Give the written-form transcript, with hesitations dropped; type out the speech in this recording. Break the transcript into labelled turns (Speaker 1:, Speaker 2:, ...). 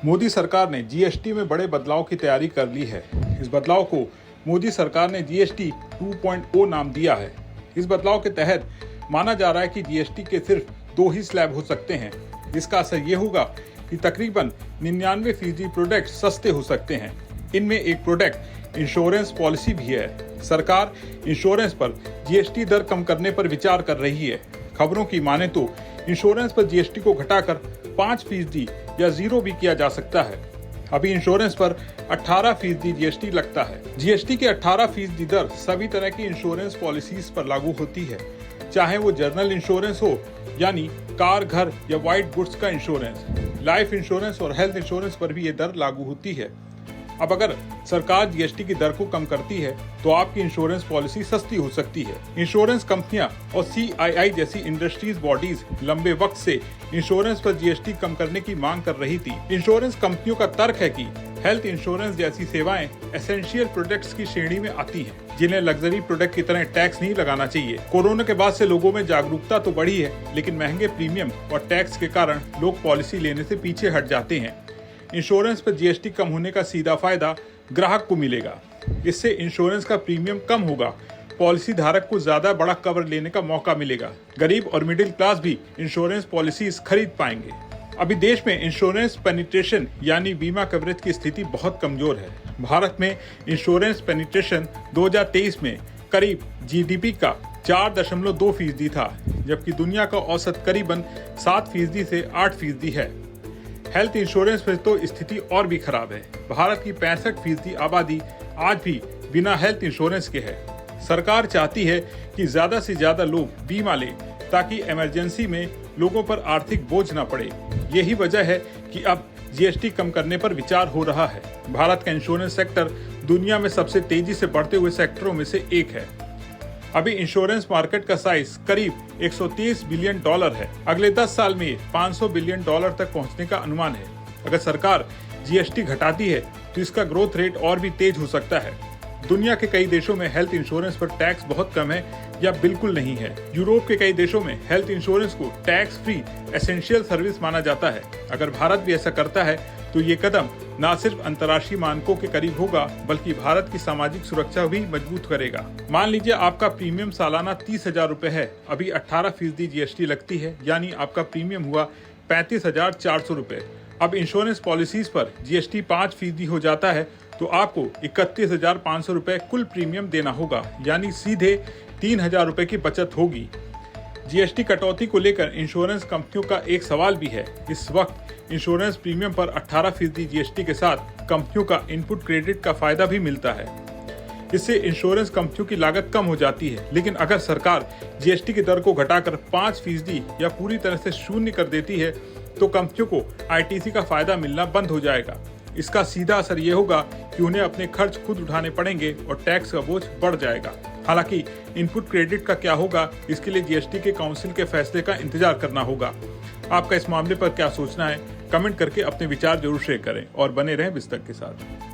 Speaker 1: मोदी सरकार ने जीएसटी में बड़े बदलाव की तैयारी कर ली है। इस बदलाव को मोदी सरकार ने जीएसटी 2.0 नाम दिया है। इस बदलाव के तहत माना जा रहा है कि जीएसटी के सिर्फ 2 ही स्लैब हो सकते हैं। इसका असर ये होगा कि तकरीबन 99% प्रोडक्ट सस्ते हो सकते हैं। इनमें एक प्रोडक्ट इंश्योरेंस पॉलिसी भी है। सरकार इंश्योरेंस पर जीएसटी दर कम करने पर विचार कर रही है। खबरों की माने तो इंश्योरेंस पर जीएसटी को घटाकर 5% या 0 भी किया जा सकता है। अभी इंश्योरेंस पर 18% जीएसटी लगता है। जीएसटी की 18% दर सभी तरह की इंश्योरेंस पॉलिसीज पर लागू होती है, चाहे वो जनरल इंश्योरेंस हो यानी कार, घर या व्हाइट गुड्स का इंश्योरेंस। लाइफ इंश्योरेंस और हेल्थ इंश्योरेंस पर भी ये दर लागू होती है। अब अगर सरकार जीएसटी की दर को कम करती है तो आपकी इंश्योरेंस पॉलिसी सस्ती हो सकती है। इंश्योरेंस कंपनियां और सीआईआई जैसी इंडस्ट्रीज बॉडीज लंबे वक्त से इंश्योरेंस पर जीएसटी कम करने की मांग कर रही थी। इंश्योरेंस कंपनियों का तर्क है कि हेल्थ इंश्योरेंस जैसी सेवाएं एसेंशियल प्रोडक्ट्स की श्रेणी में आती हैं, जिन्हें लग्जरी प्रोडक्ट की तरह टैक्स नहीं लगाना चाहिए। कोरोना के बाद से लोगों में जागरूकता तो बढ़ी है, लेकिन महंगे प्रीमियम और टैक्स के कारण लोग पॉलिसी लेने से पीछे हट जाते हैं। इंश्योरेंस पर जीएसटी कम होने का सीधा फायदा ग्राहक को मिलेगा। इससे इंश्योरेंस का प्रीमियम कम होगा, पॉलिसी धारक को ज्यादा बड़ा कवर लेने का मौका मिलेगा। गरीब और मिडिल क्लास भी इंश्योरेंस पॉलिसीज खरीद पाएंगे। अभी देश में इंश्योरेंस पेनिट्रेशन यानी बीमा कवरेज की स्थिति बहुत कमजोर है। भारत में इंश्योरेंस पेनिट्रेशन 2023 में करीब जीडीपी का 4.2% था, जबकि दुनिया का औसत करीबन 7% से 8% है। हेल्थ इंश्योरेंस में तो स्थिति और भी खराब है। भारत की 65% आबादी आज भी बिना हेल्थ इंश्योरेंस के है। सरकार चाहती है कि ज्यादा से ज्यादा लोग बीमा लें ताकि इमरजेंसी में लोगों पर आर्थिक बोझ न पड़े। यही वजह है कि अब जीएसटी कम करने पर विचार हो रहा है। भारत का इंश्योरेंस सेक्टर दुनिया में सबसे तेजी से बढ़ते हुए सेक्टरों में से एक है। अभी इंश्योरेंस मार्केट का साइज करीब $130 बिलियन है। अगले 10 साल में $500 बिलियन तक पहुंचने का अनुमान है। अगर सरकार जीएसटी घटाती है तो इसका ग्रोथ रेट और भी तेज हो सकता है। दुनिया के कई देशों में हेल्थ इंश्योरेंस पर टैक्स बहुत कम है या बिल्कुल नहीं है। यूरोप के कई देशों में हेल्थ इंश्योरेंस को टैक्स फ्री एसेंशियल सर्विस माना जाता है। अगर भारत भी ऐसा करता है तो ये कदम न सिर्फ अंतर्राष्ट्रीय मानकों के करीब होगा, बल्कि भारत की सामाजिक सुरक्षा भी मजबूत करेगा। मान लीजिए आपका प्रीमियम सालाना 30,000 रुपए है। अभी 18% जीएसटी लगती है, यानी आपका प्रीमियम हुआ 35,400 रुपए। अब इंश्योरेंस पॉलिसीज पर जीएसटी 5% हो जाता है तो आपको 31,500 रुपए कुल प्रीमियम देना होगा, यानी सीधे 3,000 रुपए की बचत होगी। जीएसटी कटौती को लेकर इंश्योरेंस कंपनियों का एक सवाल भी है। इस वक्त इंश्योरेंस प्रीमियम पर 18% जीएसटी के साथ कंपनियों का इनपुट क्रेडिट का फायदा भी मिलता है। इससे इंश्योरेंस कंपनियों की लागत कम हो जाती है। लेकिन अगर सरकार जीएसटी की दर को घटाकर 5% या पूरी तरह से शून्य कर देती है तो कंपनियों को आईटीसी का फायदा मिलना बंद हो जाएगा। इसका सीधा असर ये होगा कि उन्हें अपने खर्च खुद उठाने पड़ेंगे और टैक्स का बोझ बढ़ जाएगा। हालांकि इनपुट क्रेडिट का क्या होगा, इसके लिए जीएसटी के काउंसिल के फैसले का इंतजार करना होगा। आपका इस मामले पर क्या सोचना है, कमेंट करके अपने विचार जरूर शेयर करें और बने रहें बिस्तक के साथ।